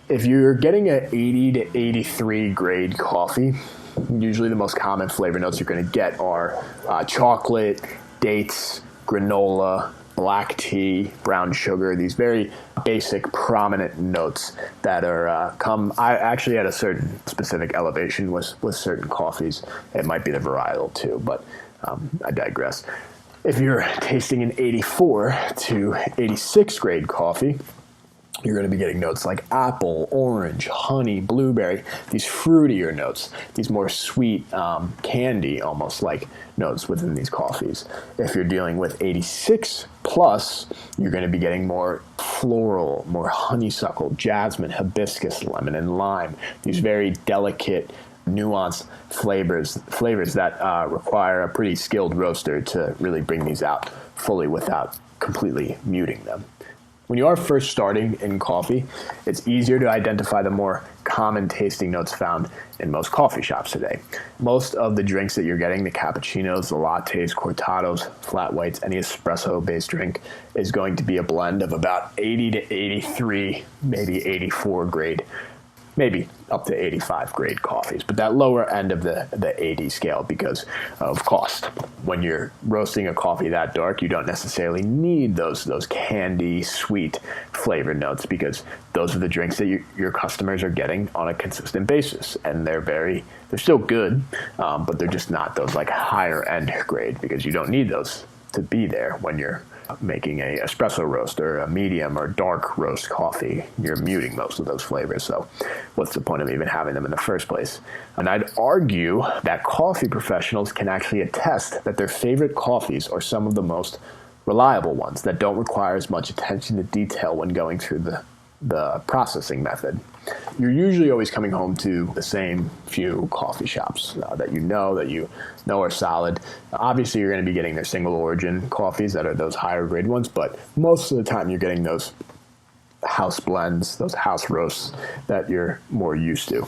If you're getting an 80 to 83 grade coffee, usually the most common flavor notes you're going to get are chocolate, dates, granola, black tea, brown sugar, these very basic, prominent notes that are I actually at a certain specific elevation with certain coffees. It might be the varietal too, but I digress. If you're tasting an 84 to 86 grade coffee, you're going to be getting notes like apple, orange, honey, blueberry, these fruitier notes, these more sweet candy almost like notes within these coffees. If you're dealing with 86 plus, you're going to be getting more floral, more honeysuckle, jasmine, hibiscus, lemon, and lime, these very delicate, nuanced flavors that require a pretty skilled roaster to really bring these out fully without completely muting them. When you are first starting in coffee, it's easier to identify the more common tasting notes found in most coffee shops today. Most of the drinks that you're getting, the cappuccinos, the lattes, cortados, flat whites, any espresso-based drink, is going to be a blend of about 80 to 83, maybe 84 grade, maybe up to 85 grade coffees, but that lower end of the 80 scale because of cost. When you're roasting a coffee that dark, you don't necessarily need those candy, sweet flavor notes because those are the drinks that your customers are getting on a consistent basis, and they're still good, but they're just not those like higher end grade because you don't need those to be there when you're making a espresso roast or a medium or dark roast coffee. You're muting most of those flavors, so what's the point of even having them in the first place? And I'd argue that coffee professionals can actually attest that their favorite coffees are some of the most reliable ones that don't require as much attention to detail when going through the processing method. You're usually always coming home to the same few coffee shops that you know are solid. Obviously, you're going to be getting their single origin coffees that are those higher grade ones, but most of the time you're getting those house blends, those house roasts that you're more used to.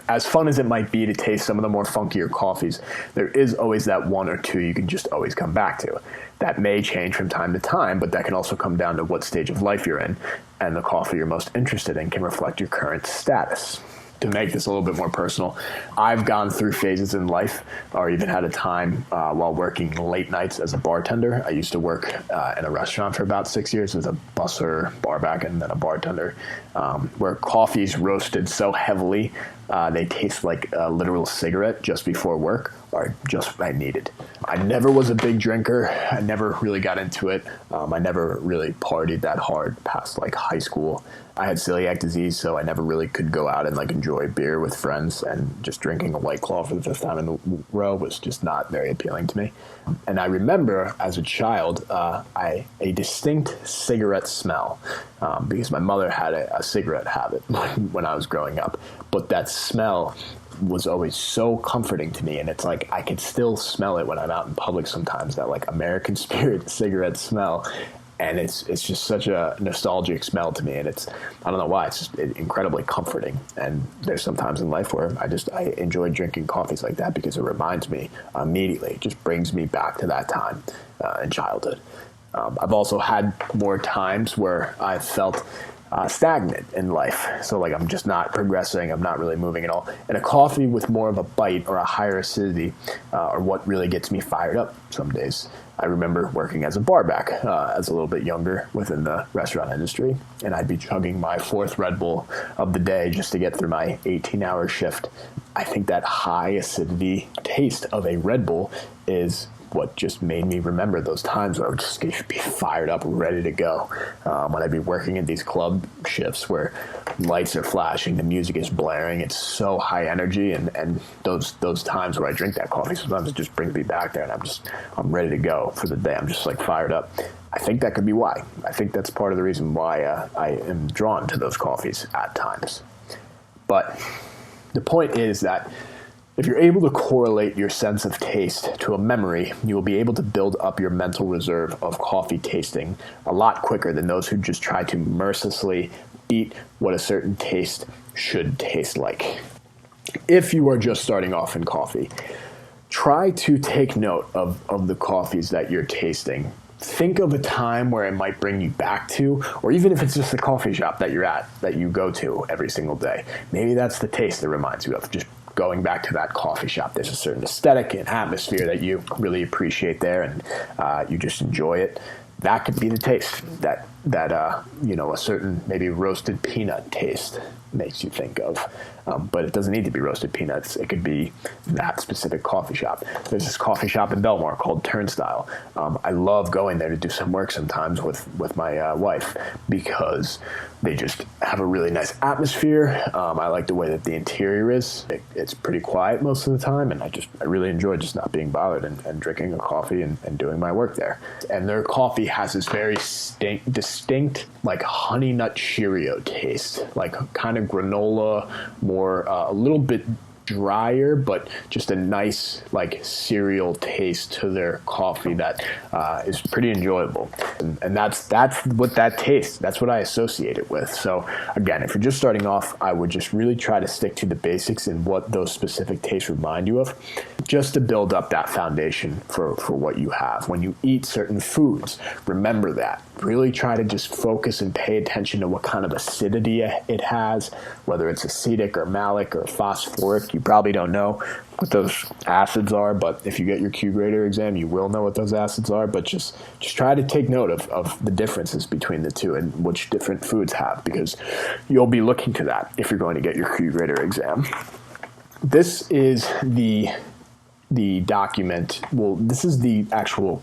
As fun as it might be to taste some of the more funkier coffees, there is always that one or two you can just always come back to. That may change from time to time, but that can also come down to what stage of life you're in, and the coffee you're most interested in can reflect your current status. To make this a little bit more personal, I've gone through phases in life, or even had a time while working late nights as a bartender. I used to work in a restaurant for about 6 years as a busser, barback, and then a bartender, where coffees roasted so heavily they taste like a literal cigarette just before work, or just what I needed. I never was a big drinker. I never really got into it. I never really partied that hard past like high school. I had celiac disease, so I never really could go out and like enjoy beer with friends, and just drinking a White Claw for the fifth time in a row was just not very appealing to me. And I remember as a child, a distinct cigarette smell, because my mother had a cigarette habit when I was growing up, but that smell was always so comforting to me, and it's like I could still smell it when I'm out in public sometimes, that like American Spirit cigarette smell. And it's just such a nostalgic smell to me, and I don't know why, it's just incredibly comforting. And there's some times in life where I enjoy drinking coffees like that because it reminds me immediately, it just brings me back to that time in childhood. I've also had more times where I felt stagnant in life. So like I'm just not progressing, I'm not really moving at all. And a coffee with more of a bite or a higher acidity are what really gets me fired up some days. I remember working as a barback as a little bit younger within the restaurant industry, and I'd be chugging my fourth Red Bull of the day just to get through my 18-hour shift. I think that high acidity taste of a Red Bull is what just made me remember those times where I would just be fired up, ready to go. When I'd be working in these club shifts where lights are flashing, the music is blaring, it's so high energy, and those times where I drink that coffee, sometimes it just brings me back there, and I'm ready to go for the day. I'm just like fired up. I think that could be why. I think that's part of the reason why I am drawn to those coffees at times. But the point is that if you're able to correlate your sense of taste to a memory, you will be able to build up your mental reserve of coffee tasting a lot quicker than those who just try to mercilessly beat what a certain taste should taste like. If you are just starting off in coffee, try to take note of the coffees that you're tasting think of a time where it might bring you back to, or even if it's just the coffee shop that you're at, that you go to every single day. Maybe that's the taste that reminds you of just going back to that coffee shop. There's a certain aesthetic and atmosphere that you really appreciate there, and you just enjoy it. That could be the taste that a certain maybe roasted peanut taste makes you think of. But it doesn't need to be roasted peanuts. It could be that specific coffee shop. There's this coffee shop in Belmar called Turnstile. I love going there to do some work sometimes with my wife, because they just have a really nice atmosphere. I like the way that the interior is. It's pretty quiet most of the time, and I really enjoy just not being bothered and drinking a coffee and doing my work there. And their coffee has this very distinct like honey nut Cheerio taste, like kind of granola, more a little bit drier, but just a nice like cereal taste to their coffee that is pretty enjoyable. And that's what that tastes. That's what I associate it with. So again, if you're just starting off, I would just really try to stick to the basics and what those specific tastes remind you of, just to build up that foundation for what you have. When you eat certain foods, remember that. Really try to just focus and pay attention to what kind of acidity it has, whether it's acetic or malic or phosphoric. You probably don't know what those acids are, but if you get your Q grader exam, you will know what those acids are. But just try to take note of the differences between the two and which different foods have, because you'll be looking to that if you're going to get your Q grader exam. This is the document. Well, this is the actual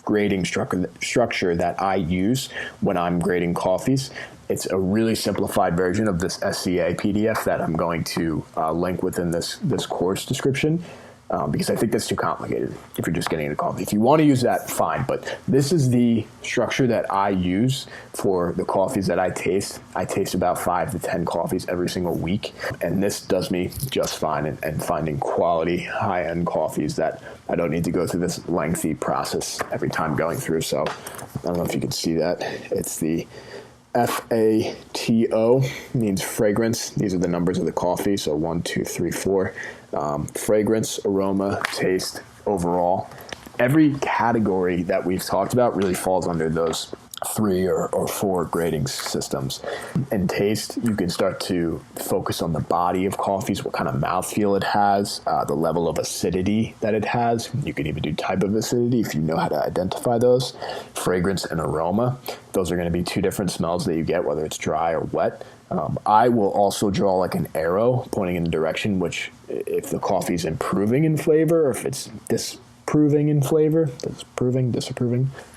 grading structure that I use when I'm grading coffees. It's a really simplified version of this SCA PDF that I'm going to link within this course description, because I think that's too complicated if you're just getting into coffee. If you want to use that, fine, but this is the structure that I use for the coffees that I taste. I taste about 5 to 10 coffees every single week, and this does me just fine in finding quality, high-end coffees that I don't need to go through this lengthy process every time going through. So I don't know if you can see that. It's the FATO, means fragrance. These are the numbers of the coffee. So 1, 2, 3, 4. Fragrance, aroma, taste, overall. Every category that we've talked about really falls under those 3 or 4 grading systems. In taste, you can start to focus on the body of coffees, what kind of mouthfeel it has, the level of acidity that it has. You can even do type of acidity if you know how to identify those. Fragrance and aroma, those are going to be 2 different smells that you get, whether it's dry or wet. I will also draw like an arrow pointing in the direction which, if the coffee is improving in flavor, or if it's disproving in flavor, disapproving,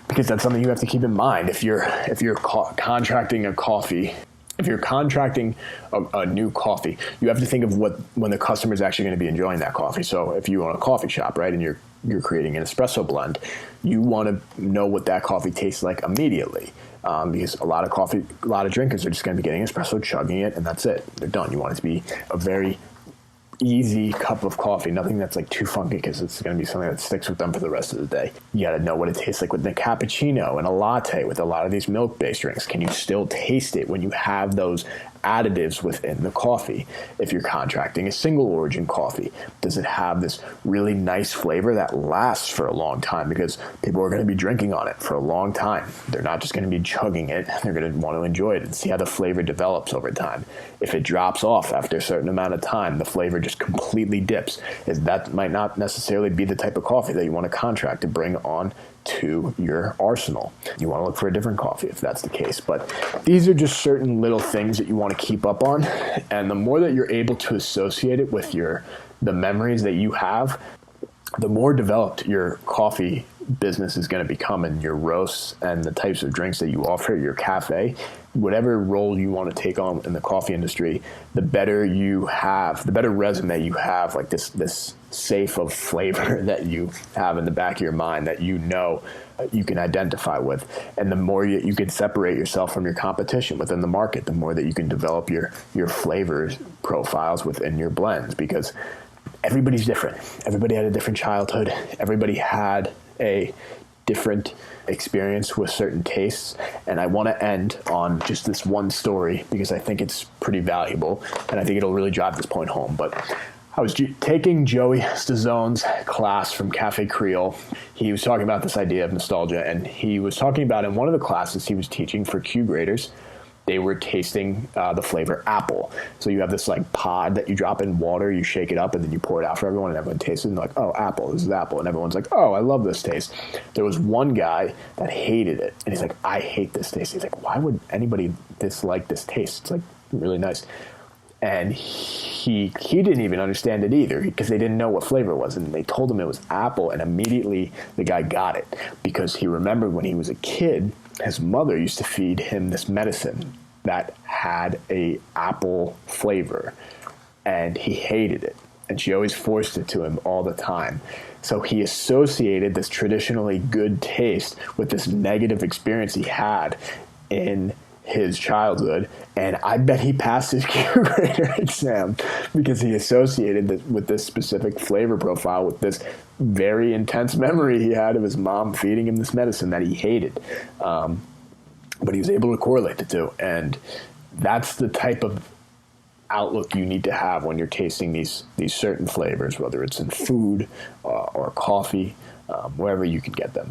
because that's something you have to keep in mind. If you're contracting a coffee, if you're contracting a new coffee, you have to think of when the customer is actually going to be enjoying that coffee. So if you own a coffee shop, right, and you're creating an espresso blend, you want to know what that coffee tastes like immediately. Because a lot of drinkers are just going to be getting espresso, chugging it, and that's it. They're done. You want it to be a very easy cup of coffee, nothing that's like too funky, because it's going to be something that sticks with them for the rest of the day. You got to know what it tastes like with a cappuccino and a latte, with a lot of these milk-based drinks. Can you still taste it when you have those additives within the coffee? If you're contracting a single origin coffee, does it have this really nice flavor that lasts for a long time? Because people are going to be drinking on it for a long time. They're not just going to be chugging it. They're going to want to enjoy it and see how the flavor develops over time. If it drops off after a certain amount of time, the flavor just completely dips. That might not necessarily be the type of coffee that you want to contract to bring on to your arsenal. You want to look for a different coffee if that's the case. But these are just certain little things that you want to keep up on. And the more that you're able to associate it with the memories that you have, the more developed your coffee business is going to become, and your roasts and the types of drinks that you offer at your cafe. Whatever role you want to take on in the coffee industry, the better you have, the better resume you have, like this safe of flavor that you have in the back of your mind that you know you can identify with. And the more you can separate yourself from your competition within the market, the more that you can develop your flavor profiles within your blends, because everybody's different. Everybody had a different childhood. Everybody had a different experience with certain tastes. And I want to end on just this one story because I think it's pretty valuable and I think it'll really drive this point home. But I was taking Joey Stazone's class from Cafe Creole. He was talking about this idea of nostalgia, and he was talking about in one of the classes he was teaching for Q graders, they were tasting the flavor apple. So you have this like pod that you drop in water, you shake it up, and then you pour it out for everyone, and everyone tastes it, and they're like, oh, apple, this is apple. And everyone's like, oh, I love this taste. There was one guy that hated it, and he's like, I hate this taste. He's like, why would anybody dislike this taste? It's like really nice. And he didn't even understand it either because they didn't know what flavor it was. And they told him it was apple, and immediately the guy got it because he remembered when he was a kid, his mother used to feed him this medicine that had a apple flavor, and he hated it. And she always forced it to him all the time. So he associated this traditionally good taste with this negative experience he had in his childhood, and I bet he passed his Q grader exam because he associated this with this specific flavor profile with this very intense memory he had of his mom feeding him this medicine that he hated. But he was able to correlate the two, and that's the type of outlook you need to have when you're tasting these certain flavors, whether it's in food or coffee, wherever you can get them.